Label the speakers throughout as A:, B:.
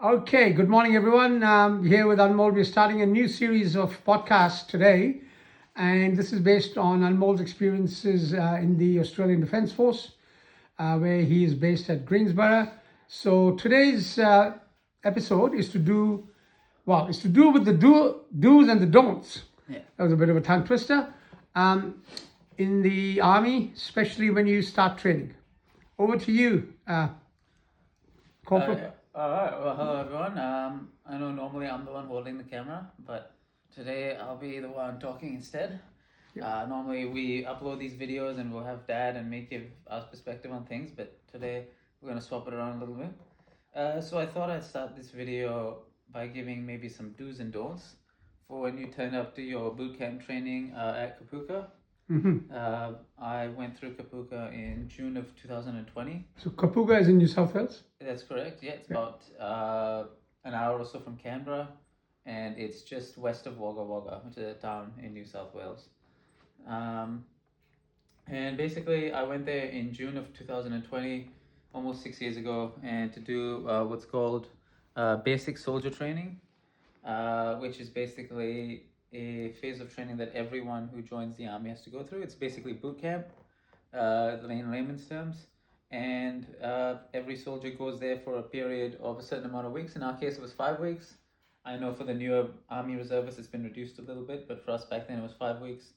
A: Okay, good morning, everyone. Here with Anmol, we're starting a new series of podcasts today, and this is based on Anmol's experiences in the Australian Defence Force, where he is based at Greensboro. So today's episode is to do, is to do with the do's and the don'ts.
B: Yeah.
A: That was a bit of a tongue twister. In the army, especially when you start training. Over to you, Corporal.
B: All right. Well, hello everyone. I know normally I'm the one holding the camera, but today I'll be the one talking instead. Normally we upload these videos and we'll have Dad and me give our perspective on things, but today we're gonna swap it around a little bit. So I thought I'd start this video by giving maybe some do's and don'ts for when you turn up to your boot camp training at Kapuka. I went through Kapuka in June of 2020.
A: So Kapuga is in New South Wales.
B: That's correct. Yeah, it's about an hour or so from Canberra, and it's just west of Wagga Wagga, which is a town in New South Wales. And basically, I went there in June of 2020, almost 6 years ago, and to do what's called basic soldier training, which is basically a phase of training that everyone who joins the army has to go through. It's basically boot camp, in layman's terms. And every soldier goes there for a period of a certain amount of weeks. In our case, it was 5 weeks. I know for the newer Army reservists, it's been reduced a little bit, but for us back then, it was 5 weeks.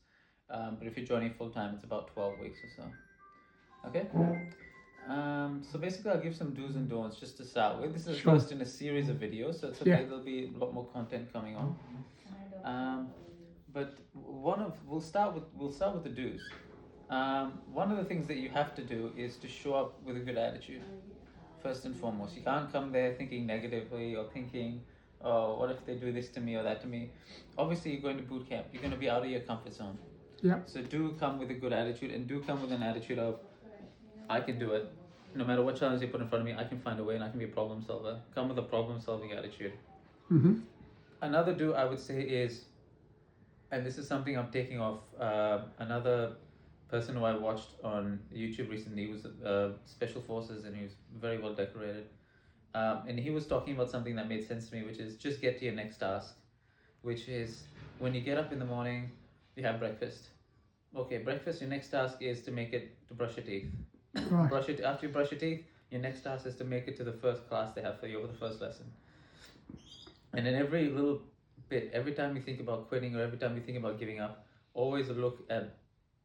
B: But if you're joining full time, it's about 12 weeks or so. Okay? So basically, I'll give some do's and don'ts just to start with. This is
A: Sure.
B: first in a series of videos, so it's okay.
A: Yeah.
B: There'll be a lot more content coming on. But we'll start with the do's. One of the things that you have to do is to show up with a good attitude, first and foremost. You can't come there thinking negatively or thinking, oh, what if they do this to me or that to me? Obviously, you're going to boot camp. You're going to be out of your comfort zone.
A: Yeah.
B: So do come with a good attitude, and do come with an attitude of, I can do it. No matter what challenge they put in front of me, I can find a way and I can be a problem solver. Come with a problem solving attitude. Another do I would say is, and this is something I'm taking off another person who I watched on YouTube recently. He was Special Forces and he was very well decorated. And he was talking about something that made sense to me, which is just get to your next task, which is when you get up in the morning, you have breakfast. Okay, breakfast, your next task is to brush your teeth.
A: Right.
B: After you brush your teeth, your next task is to make it to the first class they have for you, or the first lesson. And in every little bit, every time you think about quitting or every time you think about giving up, always look at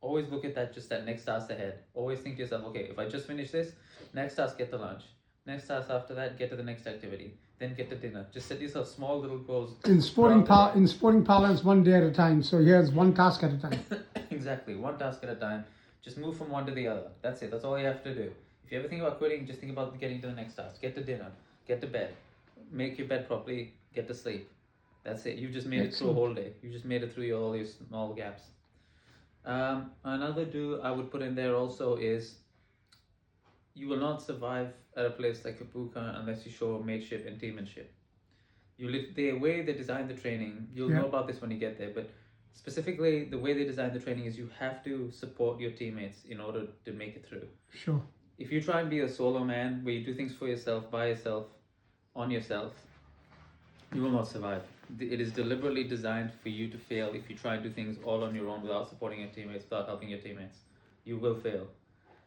B: that next task ahead. Always think to yourself, okay, if I just finish this, next task, get to lunch. Next task after that, get to the next activity. Then get to dinner. Just set yourself small little goals.
A: In sporting parlance, one day at a time. So here's one task at a time.
B: Exactly, one task at a time. Just move from one to the other. That's it. That's all you have to do. If you ever think about quitting, just think about getting to the next task. Get to dinner. Get to bed. Make your bed properly. Get to sleep. That's it. You just made it through a whole day. You just made it through all your small gaps. Another do I would put in there also is, you will not survive at a place like Kapuka unless you show mateship and teammanship. The way they design the training, you'll know about this when you get there, but specifically the way they design the training is you have to support your teammates in order to make it through.
A: Sure.
B: If you try and be a solo man where you do things for yourself, by yourself, on yourself, you will not survive. It is deliberately designed for you to fail if you try and do things all on your own without supporting your teammates, without helping your teammates. You will fail.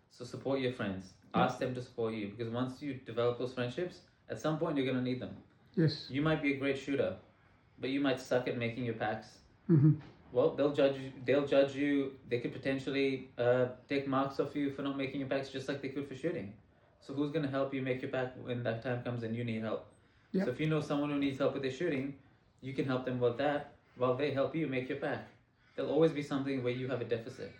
B: So support your friends. Ask them to support you, because once you develop those friendships, at some point you're going to need them.
A: Yes.
B: You might be a great shooter, but you might suck at making your packs. Well, they'll judge you. They could potentially take marks off you for not making your packs, just like they could for shooting. So who's going to help you make your pack when that time comes and you need help?
A: Yep.
B: So if you know someone who needs help with their shooting, you can help them with that while they help you make your pack. There'll always be something where you have a deficit.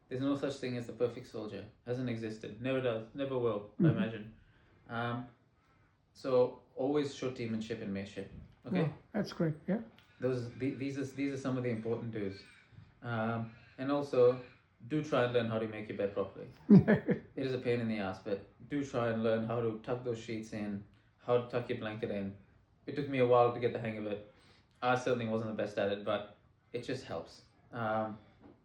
B: There's no such thing as the perfect soldier. Hasn't existed. Never does. Never will, I imagine. So always show teammanship and mateship. Okay?
A: Well, that's great. Yeah.
B: These are some of the important do's. And also, do try and learn how to make your bed properly. It is a pain in the ass, but do try and learn how to tuck those sheets in, how to tuck your blanket in. It took me a while to get the hang of it. I certainly wasn't the best at it, but it just helps.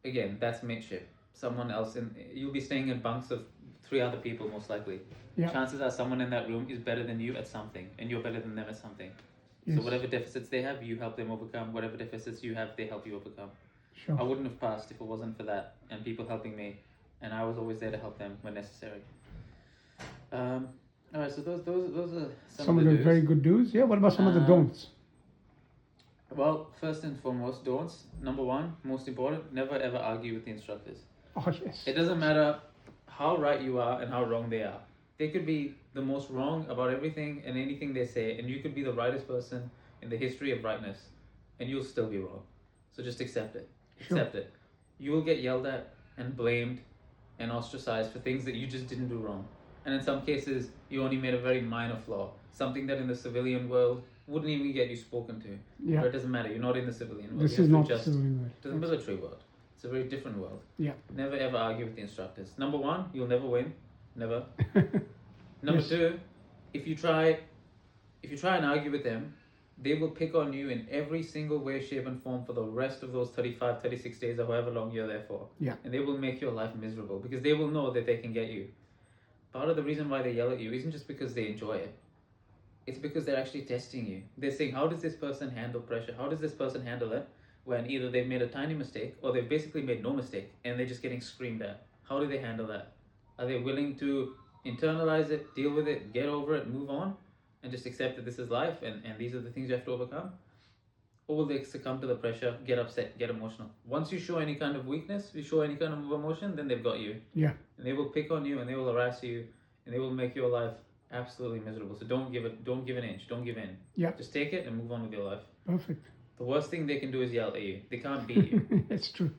B: Again, that's mateship. Someone else you'll be staying in bunks of 3 other people most likely.
A: Yeah.
B: Chances are someone in that room is better than you at something, and you're better than them at something. So
A: Yes.
B: whatever deficits they have, you help them overcome. Whatever deficits you have, they help you overcome. I
A: Sure.
B: wouldn't have passed if it wasn't for that and people helping me, and I was always there to help them when necessary. All right, so those are
A: Some
B: of
A: of
B: the
A: the very good do's. Yeah. What about some of the
B: Um,
A: don'ts?
B: Well, first and foremost, don'ts. Number one, most important, never ever argue with the instructors.
A: Oh yes.
B: It doesn't matter how right you are and how wrong they are. They could be the most wrong about everything and anything they say, and you could be the rightest person in the history of rightness, and you'll still be wrong. So just accept it.
A: Sure.
B: Accept it. You will get yelled at and blamed and ostracized for things that you just didn't do wrong. And in some cases, you only made a very minor flaw, something that in the civilian world wouldn't even get you spoken to.
A: Yeah.
B: But it doesn't matter. You're not in the civilian world.
A: This
B: You
A: is
B: have to
A: not
B: adjust
A: civilian world.
B: to the military world. It's a very different world.
A: Yeah.
B: Never ever argue with the instructors. Number one, you'll never win. Never. Number
A: Yes.
B: two, if you try and argue with them, they will pick on you in every single way, shape, and form for the rest of those 35, 36 days or however long you're there for.
A: Yeah.
B: And they will make your life miserable because they will know that they can get you. Part of the reason why they yell at you isn't just because they enjoy it. It's because they're actually testing you. They're saying, how does this person handle pressure? How does this person handle it when either they've made a tiny mistake or they've basically made no mistake and they're just getting screamed at? How do they handle that? Are they willing to internalize it, deal with it, get over it, move on, and just accept that this is life and these are the things you have to overcome? Or will they succumb to the pressure, get upset, get emotional? Once you show any kind of weakness, you show any kind of emotion, then they've got you.
A: Yeah.
B: And they will pick on you and they will harass you and they will make your life absolutely miserable. So don't give an inch, don't give in.
A: Yeah.
B: Just take it and move on with your life.
A: Perfect.
B: The worst thing they can do is yell at you. They can't beat you.
A: It's true.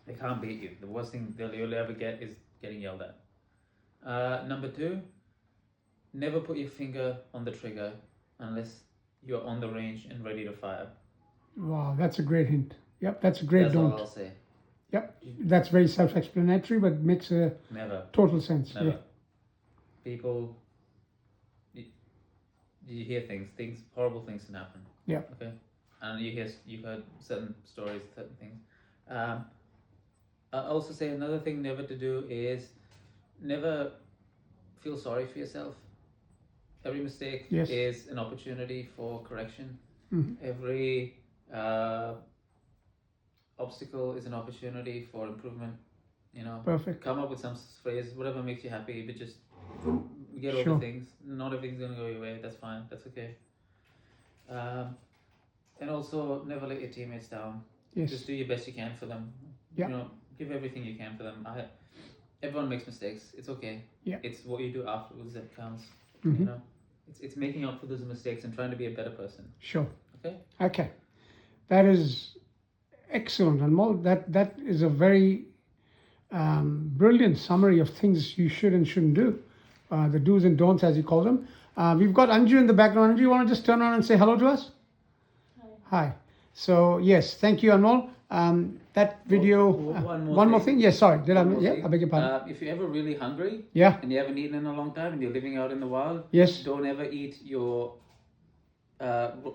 B: They can't beat you. The worst thing you'll ever get is getting yelled at. Number two, never put your finger on the trigger unless you're on the range and ready to fire.
A: Wow, that's a great hint. Yep, that's a great
B: That's
A: don't.
B: all I'll say.
A: Yep, that's very self-explanatory, but makes a
B: Never.
A: total sense.
B: Never.
A: Yeah.
B: People, you hear things, horrible things can happen.
A: Yeah.
B: Okay. And you've heard certain stories, certain things. I'll also say another thing never to do is never feel sorry for yourself. Every mistake
A: Yes.
B: is an opportunity for correction.
A: Mhm.
B: Every obstacle is an opportunity for improvement. You know,
A: Perfect.
B: come up with some phrase, whatever makes you happy, but just get
A: Sure.
B: over things. Not everything's gonna go your way. That's fine. That's okay. And also never let your teammates down.
A: Yes.
B: Just do your best you can for them.
A: Yeah.
B: You know, give everything you can for them. Everyone makes mistakes. It's okay.
A: Yeah.
B: It's what you do afterwards that counts.
A: Mhm.
B: You know, it's making up for those mistakes and trying to be a better person.
A: Sure.
B: Okay.
A: Okay. That is excellent, Anmol. That is a very brilliant summary of things you should and shouldn't do. The do's and don'ts, as you call them. We've got Anju in the background. Anju, you want to just turn around and say hello to us? Hi. So yes, thank you, Anmol. That video.
B: One more
A: thing. Yes, sorry. Did I?
B: One more
A: Yeah,
B: thing.
A: I beg your pardon.
B: If you're ever really hungry
A: Yeah.
B: and you haven't eaten in a long time and you're living out in the wild,
A: Yes.
B: don't ever eat your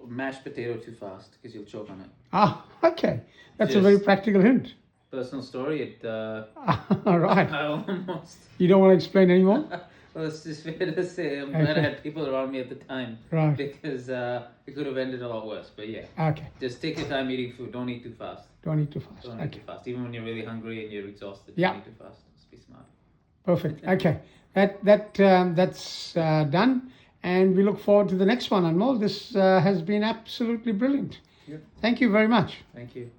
B: mashed potato too fast because you'll choke on it.
A: Ah, okay. That's a
B: Just-
A: very practical hint.
B: Personal story.
A: All right.
B: I almost.
A: You don't want to explain anymore?
B: Well, it's just fair to say I'm glad I
A: Okay.
B: had people around me at the time
A: Right.
B: because it could have ended a lot worse. But yeah,
A: Okay.
B: just take your time eating food. Don't eat too fast.
A: Don't eat too fast.
B: Don't eat
A: Okay.
B: too fast. Even when you're really hungry and you're exhausted,
A: Yeah.
B: don't eat too fast. Just be smart.
A: Perfect. Okay. That's done. And we look forward to the next one, Anmol. This has been absolutely brilliant.
B: Yep.
A: Thank you very much.
B: Thank you.